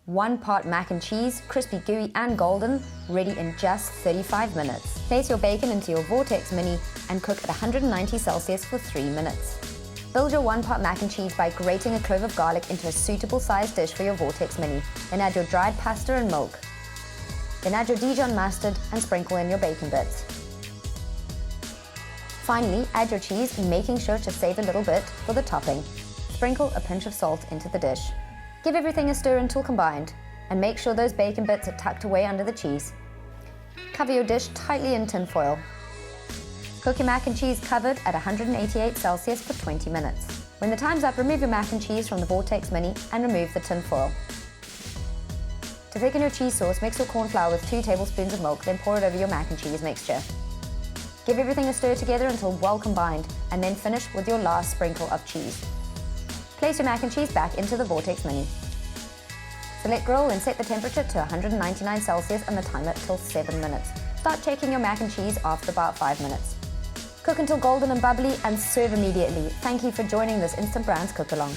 1 part mac and cheese, crispy, gooey and golden, ready in just 35 minutes. Place your bacon into your Vortex Mini and cook at 190 Celsius for 3 minutes. Build your 1 part mac and cheese by grating a clove of garlic into a suitable sized dish for your Vortex Mini. Then add your dried pasta and milk. Then add your Dijon mustard and sprinkle in your bacon bits. Finally, add your cheese, making sure to save a little bit for the topping. Sprinkle a pinch of salt into the dish. Give everything a stir until combined, and make sure those bacon bits are tucked away under the cheese. Cover your dish tightly in tin foil. Cook your mac and cheese covered at 188 Celsius for 20 minutes. When the time's up, remove your mac and cheese from the Vortex Mini and remove the tin foil. To thicken your cheese sauce, mix your corn flour with 2 tablespoons of milk, then pour it over your mac and cheese mixture. Give everything a stir together until well combined, and then finish with your last sprinkle of cheese. Place your mac and cheese back into the Vortex Mini. Select grill and set the temperature to 199 Celsius and the timer till 7 minutes. Start checking your mac and cheese after about 5 minutes. Cook until golden and bubbly and serve immediately. Thank you for joining this Instant Brands Cook Along.